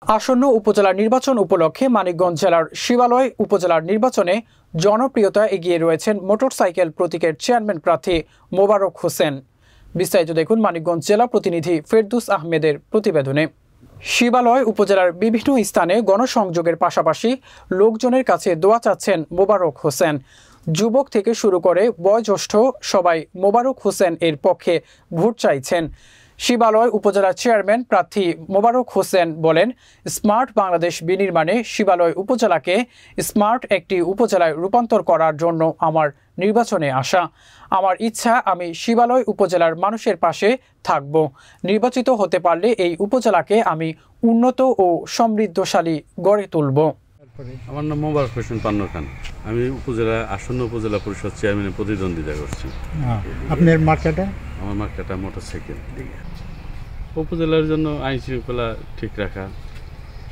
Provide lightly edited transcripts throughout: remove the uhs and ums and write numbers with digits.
আসন্ন উপজেলা নির্বাচন উপলক্ষে মানিকগঞ্জ জেলার শিবালয় উপজেলার নির্বাচনে জনপ্রিয়তা এগিয়ে রয়েছেন মোটরসাইকেল প্রতীকের চেয়ারম্যান প্রার্থী মোবারক হোসেন। বিস্তারিত দেখুন মানিকগঞ্জ জেলা প্রতিনিধি ফেরদৌস আহমেদের প্রতিবেদনে। শিবালয় উপজেলার বিভিন্ন স্থানে গণসংযোগের পাশাপাশি লোকজনের কাছে দোয়া চাচ্ছেন মোবারক হোসেন। যুবক থেকে শুরু করে বয়োজ্যেষ্ঠ সবাই মোবারক হোসেন এর পক্ষে ভোট চাইছেন। শিবালয় উপজেলার চেয়ারম্যান প্রার্থী মোবারক হোসেন বলেন, স্মার্ট বাংলাদেশ বিনির্মাণে শিবালয় উপজেলাকে স্মার্ট একটি উপজেলায় রূপান্তর করার জন্য আমার নির্বাচনে আসা। আমার ইচ্ছা, আমি শিবালয় উপজেলার মানুষের পাশে থাকব। নির্বাচিত হতে পারলে এই উপজেলাকে আমি উন্নত ও সমৃদ্ধশালী গড়ে তুলব। আমার নাম মোবারক হোসেন পান্না খান। আমি আসন্ন উপজেলা পরিষদ চেয়ারম্যানের প্রতিদ্বন্দ্বিতা করছি। আপনার মার্কাটা? আমার মার্কাটা মোটরসাইকেল। উপজেলার জন্য আইন শৃঙ্খলা ঠিক রাখা,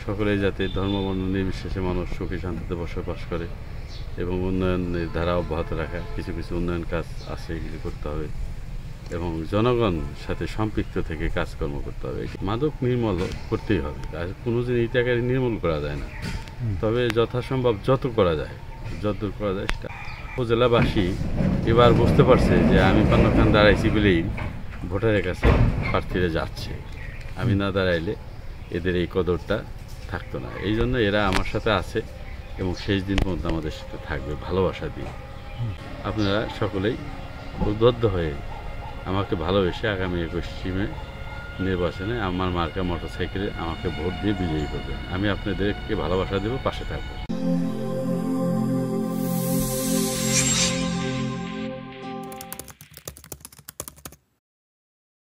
সকলেই যাতে ধর্মবর্ণ নির্বিশেষে মানুষ সুখী শান্তিতে বসবাস করে এবং উন্নয়নের ধারা অব্যাহত রাখা। কিছু কিছু উন্নয়ন কাজ আছে, এগুলি করতে হবে এবং জনগণ সাথে সম্পৃক্ত থেকে কাজকর্ম করতে হবে। মাদক নির্মূল করতেই হবে, আর কোনো জিনিস এটাকে নির্মূল করা যায় না, তবে যথাসম্ভব যতদূর করা যায় সেটা। উপজেলাবাসী এবার বুঝতে পারছে যে আমি পান্না খান দাঁড়াইছি বলেই ভোটারের কাছে প্রার্থীরা যাচ্ছে। আমি না দাঁড়াইলে এদের এই কদরটা থাকতো না। এই জন্য এরা আমার সাথে আছে এবং শেষ দিন পর্যন্ত আমাদের সাথে থাকবে ভালোবাসা দিয়ে। আপনারা সকলেই উদ্বুদ্ধ হয়ে আমাকে ভালোবেসে আগামী 21 নির্বাচনে আমার মার্কা মোটরসাইকেলে আমাকে ভোট দিয়ে বিজয়ী করবেন। আমি আপনাদেরকে ভালোবাসা দেব, পাশে থাকবো।